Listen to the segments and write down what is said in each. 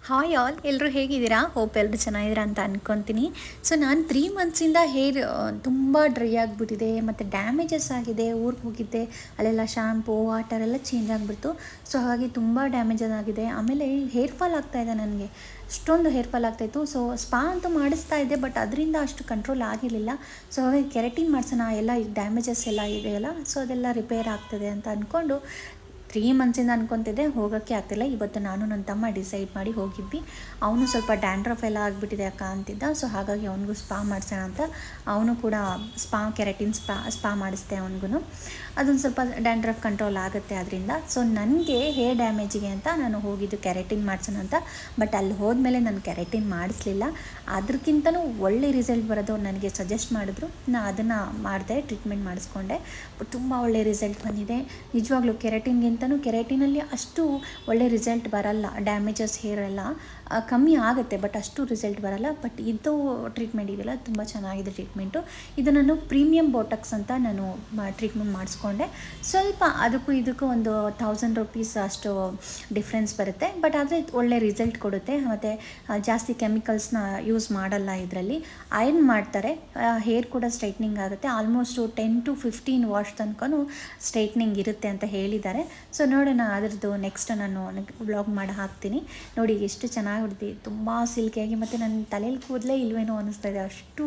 Hi all, ಎಲ್ಲರೂ ಹೇಗಿದ್ದೀರಾ? Hope ಎಲ್ಲರೂ ಚೆನ್ನಾಗಿದ್ದೀರಾ ಅಂತ ಅಂದ್ಕೊತೀನಿ. ಸೊ ನಾನು 3 ಮಂತ್ಸಿಂದ ಹೇರ್ ತುಂಬ ಡ್ರೈ ಆಗಿಬಿಟ್ಟಿದೆ ಮತ್ತು ಡ್ಯಾಮೇಜಸ್ ಆಗಿದೆ. ಊರಿಗೆ ಹೋಗಿದ್ದೆ, ಅಲ್ಲೆಲ್ಲ ಶಾಂಪೂ ವಾಟರ್ ಎಲ್ಲ ಚೇಂಜ್ ಆಗಿಬಿಡ್ತು. ಸೊ ಹಾಗಾಗಿ ತುಂಬ ಡ್ಯಾಮೇಜಸ್ ಆಗಿದೆ. ಆಮೇಲೆ ಹೇರ್ ಫಾಲ್ ಆಗ್ತಾಯಿದೆ ನನಗೆ, ಅಷ್ಟೊಂದು ಹೇರ್ ಫಾಲ್ ಆಗ್ತಾಯಿತ್ತು. ಸೊ ಸ್ಪಾ ಅಂತೂ ಮಾಡಿಸ್ತಾ ಇದ್ದೆ, ಬಟ್ ಅದರಿಂದ ಅಷ್ಟು ಕಂಟ್ರೋಲ್ ಆಗಿರಲಿಲ್ಲ. ಸೊ ಹಾಗಾಗಿ ಕೆರಟಿನ್ ಮಾಡಿಸೋಣ, ಎಲ್ಲ ಡ್ಯಾಮೇಜಸ್ ಎಲ್ಲ ಇದೆಯಲ್ಲ, ಸೊ ಅದೆಲ್ಲ ರಿಪೇರ್ ಆಗ್ತದೆ ಅಂತ ಅಂದ್ಕೊಂಡು 3 ಮಂತ್ಸಿಂದ ಅನ್ಕೊತಿದ್ದೆ, ಹೋಗೋಕ್ಕೆ ಆಗ್ತಿಲ್ಲ. ಇವತ್ತು ನಾನು ನನ್ನ ತಮ್ಮ ಡಿಸೈಡ್ ಮಾಡಿ ಹೋಗಿದ್ವಿ. ಅವನು ಸ್ವಲ್ಪ ಡ್ಯಾಂಡ್ರಫ್ ಎಲ್ಲ ಆಗಿಬಿಟ್ಟಿದೆ ಅಕ್ಕ ಅಂತಿದ್ದ. ಸೊ ಹಾಗಾಗಿ ಅವನಿಗೂ ಸ್ಪಾ ಮಾಡಿಸೋಣ ಅಂತ ಅವನು ಕೂಡ ಕೆರಟಿನ್ ಸ್ಪಾ ಮಾಡಿಸ್ದೆ. ಅವನಿಗೂ ಅದೊಂದು ಸ್ವಲ್ಪ ಡ್ಯಾಂಡ್ರಫ್ ಕಂಟ್ರೋಲ್ ಆಗುತ್ತೆ ಅದರಿಂದ. ಸೊ ನನಗೆ ಹೇರ್ ಡ್ಯಾಮೇಜಿಗೆ ಅಂತ ನಾನು ಹೋಗಿದ್ದು ಕೆರಟಿನ್ ಮಾಡಿಸೋಣ ಅಂತ. ಬಟ್ ಅಲ್ಲಿ ಹೋದ್ಮೇಲೆ ನಾನು ಕೆರಟಿನ್ ಮಾಡಿಸ್ಲಿಲ್ಲ. ಅದಕ್ಕಿಂತಲೂ ಒಳ್ಳೆ ರಿಸಲ್ಟ್ ಬರೋದು ನನಗೆ ಸಜೆಸ್ಟ್ ಮಾಡಿದ್ರು. ನಾನು ಅದನ್ನು ಮಾಡಿದೆ, ಟ್ರೀಟ್ಮೆಂಟ್ ಮಾಡಿಸ್ಕೊಂಡೆ. ಬಟ್ ತುಂಬ ಒಳ್ಳೆ ರಿಸಲ್ಟ್ ಬಂದಿದೆ ನಿಜವಾಗ್ಲೂ. ಕೆರಟಿನಲ್ಲಿ ಅಷ್ಟು ಒಳ್ಳೆ ರಿಸಲ್ಟ್ ಬರಲ್ಲ. ಡ್ಯಾಮೇಜಸ್ ಹೇರ್ ಎಲ್ಲ ಕಮ್ಮಿ ಆಗುತ್ತೆ, ಬಟ್ ಅಷ್ಟು ರಿಸಲ್ಟ್ ಬರಲ್ಲ. ಬಟ್ ಇದು ಟ್ರೀಟ್ಮೆಂಟ್ ಇದೆಯಲ್ಲ, ತುಂಬ ಚೆನ್ನಾಗಿದೆ ಟ್ರೀಟ್ಮೆಂಟು. ಇದು ನಾನು ಪ್ರೀಮಿಯಂ ಬೋಟಕ್ಸ್ ಅಂತ ನಾನು ಟ್ರೀಟ್ಮೆಂಟ್ ಮಾಡಿಸ್ಕೊಂಡೆ. ಸ್ವಲ್ಪ ಅದಕ್ಕೂ ಇದಕ್ಕೂ ಒಂದು 1000 ರೂಪೀಸ್ ಅಷ್ಟು ಡಿಫ್ರೆನ್ಸ್ ಬರುತ್ತೆ. ಬಟ್ ಆದರೆ ಒಳ್ಳೆ ರಿಸಲ್ಟ್ ಕೊಡುತ್ತೆ. ಮತ್ತು ಜಾಸ್ತಿ ಕೆಮಿಕಲ್ಸ್ನ ಯೂಸ್ ಮಾಡಲ್ಲ. ಇದರಲ್ಲಿ ಐರನ್ ಮಾಡ್ತಾರೆ, ಹೇರ್ ಕೂಡ ಸ್ಟ್ರೈಟ್ನಿಂಗ್ ಆಗುತ್ತೆ. ಆಲ್ಮೋಸ್ಟು 10 to 15 ವಾಶ್ ತನಕನೂ ಸ್ಟ್ರೈಟ್ನಿಂಗ್ ಇರುತ್ತೆ ಅಂತ ಹೇಳಿದ್ದಾರೆ. ಸೊ ನೋಡೋಣ, ಅದರದ್ದು ನೆಕ್ಸ್ಟ್ ನಾನು ವ್ಲಾಗ್ ಮಾಡಿ ಹಾಕ್ತೀನಿ. ನೋಡಿ ಎಷ್ಟು ಚೆನ್ನಾಗಿಬಿಡ್ತಿ, ತುಂಬ ಸಿಲ್ಕಿಯಾಗಿ. ಮತ್ತು ನನ್ನ ತಲೆಯಲ್ಲಿ ಕೂದಲೇ ಇಲ್ವೇನೋ ಅನ್ನಿಸ್ತಾ ಇದೆ, ಅಷ್ಟು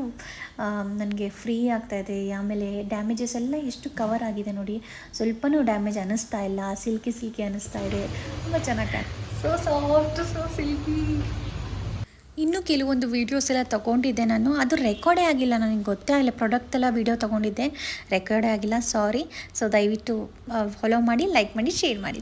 ನನಗೆ ಫ್ರೀ ಆಗ್ತಾಯಿದೆ. ಆಮೇಲೆ ಡ್ಯಾಮೇಜಸ್ ಎಲ್ಲ ಎಷ್ಟು ಕವರ್ ಆಗಿದೆ ನೋಡಿ, ಸ್ವಲ್ಪನೂ ಡ್ಯಾಮೇಜ್ ಅನ್ನಿಸ್ತಾ ಇಲ್ಲ. ಸಿಲ್ಕಿ ಅನ್ನಿಸ್ತಾ ಇದೆ, ತುಂಬ ಚೆನ್ನಾಗಿ, ಸೊ ಸಾಫ್ಟ್, ಸೊ ಸಿಲ್ಕಿ. ಇನ್ನೂ ಕೆಲವೊಂದು ವೀಡಿಯೋಸ್ ಎಲ್ಲ ತೊಗೊಂಡಿದ್ದೆ ನಾನು, ಅದು ರೆಕಾರ್ಡೇ ಆಗಿಲ್ಲ. ನನಗೆ ಗೊತ್ತೇ ಆಗಿಲ್ಲ, ಪ್ರಾಡಕ್ಟ್ ಎಲ್ಲ ವೀಡಿಯೋ ತೊಗೊಂಡಿದ್ದೆ, ರೆಕಾರ್ಡೇ ಆಗಿಲ್ಲ, ಸಾರಿ. ಸೊ ದಯವಿಟ್ಟು ಫಾಲೋ ಮಾಡಿ, ಲೈಕ್ ಮಾಡಿ, ಶೇರ್ ಮಾಡಿ.